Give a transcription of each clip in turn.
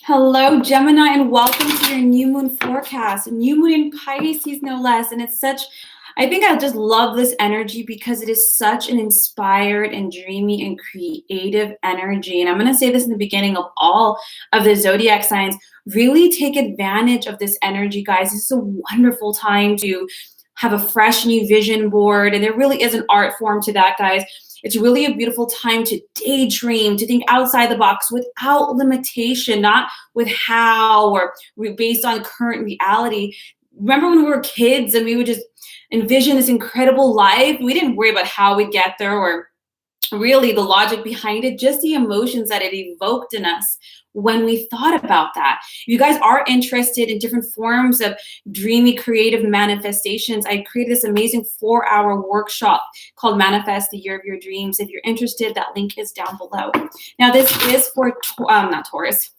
Hello, Gemini, and welcome to your new moon forecast. New moon in Pisces, no less. And it's such, I think I just love this energy because it is such an inspired and dreamy and creative energy. And I'm going to say this in the beginning of all of the zodiac signs. Really take advantage of this energy, guys. This is a wonderful time to have a fresh new vision board. And there really is an art form to that, guys. It's really a beautiful time to daydream, to think outside the box without limitation, not with how or based on current reality. Remember when we were kids and we would just envision this incredible life? We didn't worry about how we'd get there or really the logic behind it, just the emotions that it evoked in us when we thought about that. If you guys are interested in different forms of dreamy creative manifestations, I created this amazing 4-hour workshop called Manifest the Year of Your Dreams. If you're interested, that link is down below. Now this is for not Taurus,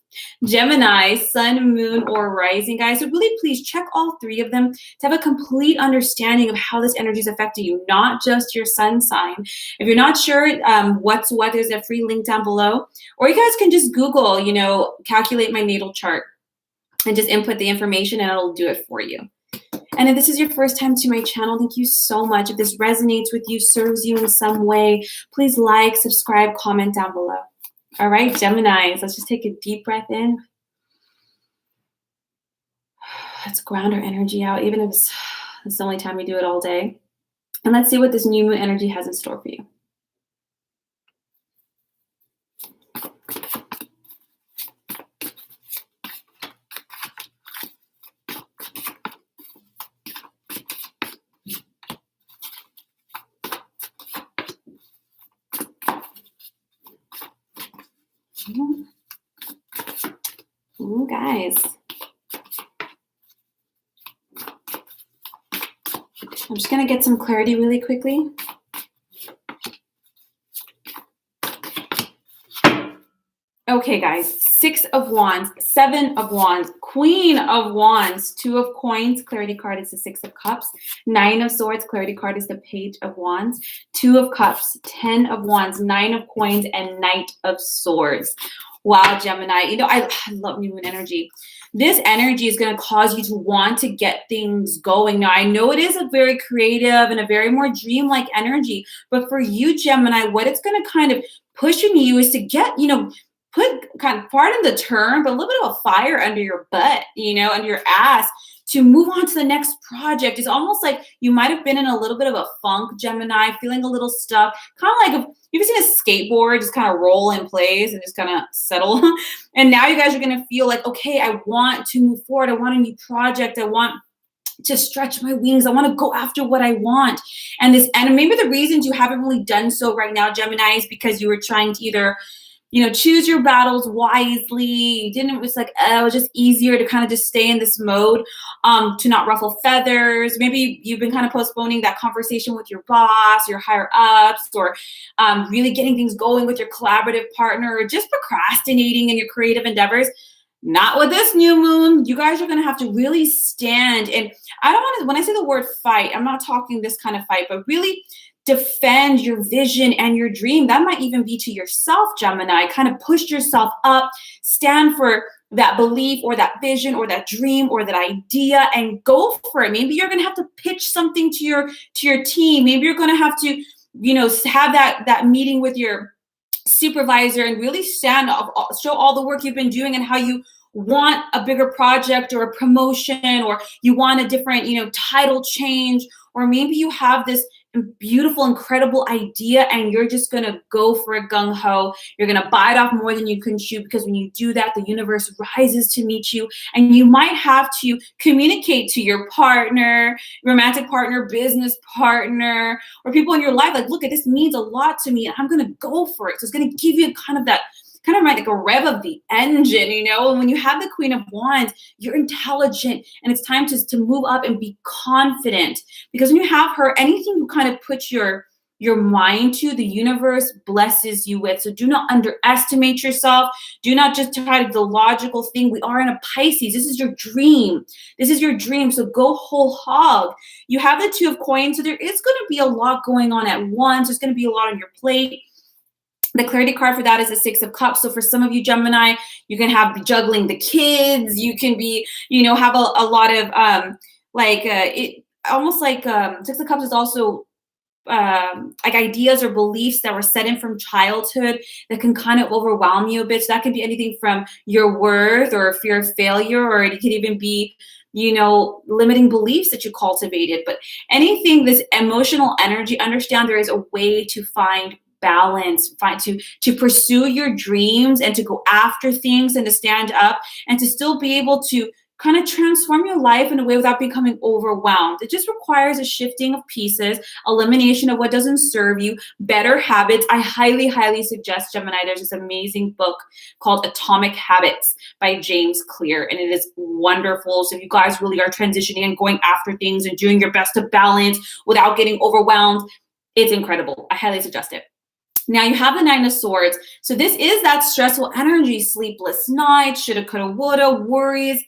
Gemini, sun, moon, or rising, guys. So really please check all 3 of them to have a complete understanding of how this energy is affecting you, not just your sun sign. If you're not sure what's what, there's a free link down below. Or you guys can just Google, calculate my natal chart and just input the information and it'll do it for you. And if this is your first time to my channel, thank you so much. If this resonates with you, serves you in some way, please like, subscribe, comment down below. All right, Geminis, let's just take a deep breath in. Let's ground our energy out, even if it's the only time we do it all day. And let's see what this new moon energy has in store for you. Ooh, guys. I'm just going to get some clarity really quickly. Okay, guys. 6 of Wands, 7 of Wands, Queen of Wands, 2 of Coins, clarity card is the 6 of Cups, 9 of Swords, clarity card is the Page of Wands, 2 of Cups, 10 of Wands, 9 of Coins, and Knight of Swords. Wow, Gemini, I love new moon energy. This energy is going to cause you to want to get things going. Now, I know it is a very creative and a very more dreamlike energy, but for you, Gemini, what it's going to kind of push in you is to get, put kind of, pardon the term, but a little bit of a fire under your butt, under your ass to move on to the next project. It's almost like you might have been in a little bit of a funk, Gemini, feeling a little stuck, kind of like you've seen a skateboard just kind of roll in place and just kind of settle. And now you guys are going to feel like, okay, I want to move forward. I want a new project. I want to stretch my wings. I want to go after what I want. And maybe the reasons you haven't really done so right now, Gemini, is because you were trying to either choose your battles wisely. You didn't, it was like, it was just easier to kind of just stay in this mode, to not ruffle feathers. Maybe you've been kind of postponing that conversation with your boss, your higher ups, or really getting things going with your collaborative partner, or just procrastinating in your creative endeavors. Not with this new moon. You guys are going to have to really stand. And I don't want to, when I say the word fight, I'm not talking this kind of fight, but really defend your vision and your dream. That might even be to yourself, Gemini. Kind of push yourself up, stand for that belief or that vision or that dream or that idea and go for it. Maybe you're going to have to pitch something to your team. Maybe you're going to have to, have that meeting with your supervisor and really stand up, show all the work you've been doing and how you want a bigger project or a promotion, or you want a different, title change, or maybe you have this beautiful, incredible idea and you're just going to go for it gung-ho. You're going to bite off more than you can chew, because when you do that, the universe rises to meet you, and you might have to communicate to your partner, romantic partner, business partner, or people in your life, like, look, this means a lot to me and I'm going to go for it. So it's going to give you kind of like a rev of the engine, and when you have the Queen of Wands, you're intelligent and it's time to move up and be confident, because when you have her, anything you kind of put your mind to, the universe blesses you with. So do not underestimate yourself. Do not just try to do the logical thing. We are in a Pisces. This is your dream. This is your dream. So go whole hog. You have the 2 of Coins. So there is going to be a lot going on at once. There's going to be a lot on your plate. The clarity card for that is the Six of Cups. So for some of you, Gemini, you can have juggling the kids. You can be, have a lot of almost like Six of Cups is also like ideas or beliefs that were set in from childhood that can kind of overwhelm you a bit. So that can be anything from your worth or fear of failure, or it could even be, limiting beliefs that you cultivated. But anything, this emotional energy, understand there is a way to find balance, to pursue your dreams and to go after things and to stand up and to still be able to kind of transform your life in a way without becoming overwhelmed. It just requires a shifting of pieces, elimination of what doesn't serve you, better habits. I highly, highly suggest, Gemini, there's this amazing book called Atomic Habits by James Clear, and it is wonderful. So if you guys really are transitioning and going after things and doing your best to balance without getting overwhelmed, it's incredible. I highly suggest it. Now you have the Nine of Swords. So this is that stressful energy, sleepless nights, shoulda, coulda, woulda, worries.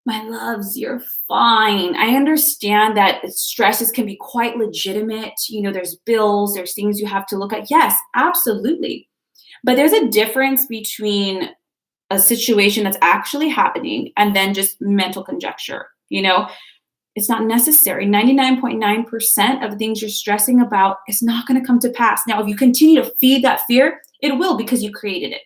My loves, you're fine. I understand that stresses can be quite legitimate. There's bills, there's things you have to look at. Yes, absolutely. But there's a difference between a situation that's actually happening and then just mental conjecture. It's not necessary. 99.9% of things you're stressing about is not going to come to pass. Now, if you continue to feed that fear, it will, because you created it.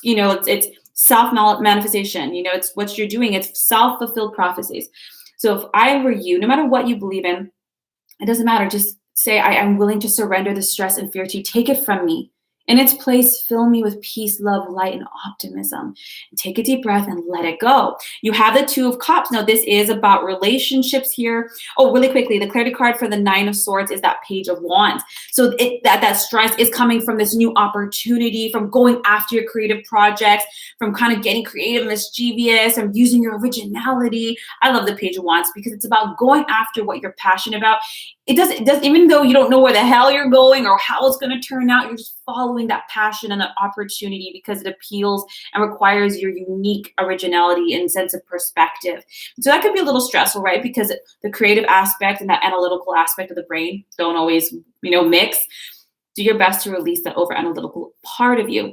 It's self-manifestation. It's what you're doing. It's self-fulfilled prophecies. So if I were you, no matter what you believe in, it doesn't matter. Just say, I'm willing to surrender the stress and fear to you. Take it from me. In its place, fill me with peace, love, light, and optimism. And take a deep breath and let it go. You have the Two of Cups. Now, this is about relationships here. Oh, really quickly, the clarity card for the Nine of Swords is that Page of Wands. So that stress is coming from this new opportunity, from going after your creative projects, from kind of getting creative, mischievous, from using your originality. I love the Page of Wands because it's about going after what you're passionate about. It does, even though you don't know where the hell you're going or how it's going to turn out, you're just following that passion and that opportunity because it appeals and requires your unique originality and sense of perspective. So that could be a little stressful, right? Because the creative aspect and that analytical aspect of the brain don't always, mix. Do your best to release that over analytical part of you.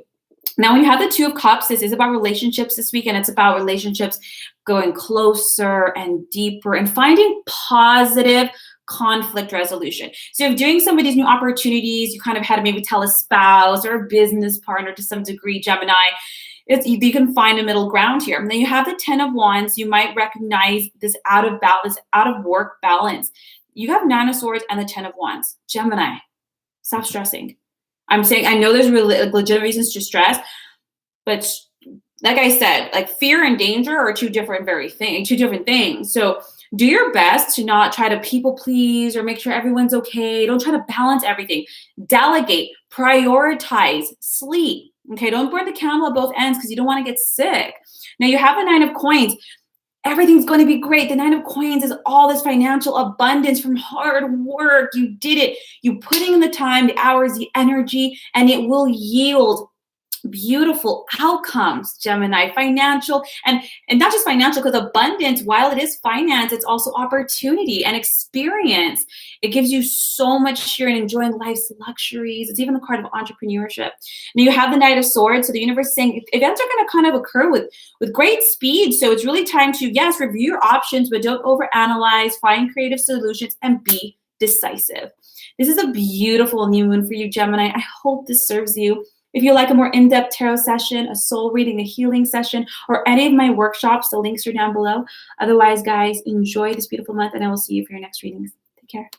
Now, when you have the Two of Cups, this is about relationships this week, and it's about relationships going closer and deeper and finding positive conflict resolution. So if doing some of these new opportunities, you kind of had to maybe tell a spouse or a business partner to some degree, Gemini, you can find a middle ground here. And then you have the Ten of Wands. You might recognize this out of work balance. You have Nine of Swords and the Ten of Wands. Gemini, stop stressing. I'm saying, I know there's really legitimate reasons to stress, but like I said, like fear and danger are two different things. So do your best to not try to people please or make sure everyone's okay. Don't try to balance everything. Delegate, prioritize, sleep. Okay, don't burn the candle at both ends because you don't want to get sick. Now you have the Nine of Coins. Everything's going to be great. The Nine of Coins is all this financial abundance from hard work. You did it. You putting in the time, the hours, the energy, and it will yield beautiful outcomes, Gemini. Financial and not just financial, because abundance, while it is finance, it's also opportunity and experience. It gives you so much here in enjoying life's luxuries. It's even the card of entrepreneurship. Now you have the Knight of Swords. So the universe is saying events are going to kind of occur with great speed. So it's really time to, yes, review your options, but don't overanalyze, find creative solutions, and be decisive. This is a beautiful new moon for you, Gemini. I hope this serves you. If you like a more in-depth tarot session, a soul reading, a healing session, or any of my workshops, the links are down below. Otherwise, guys, enjoy this beautiful month, and I will see you for your next readings. Take care.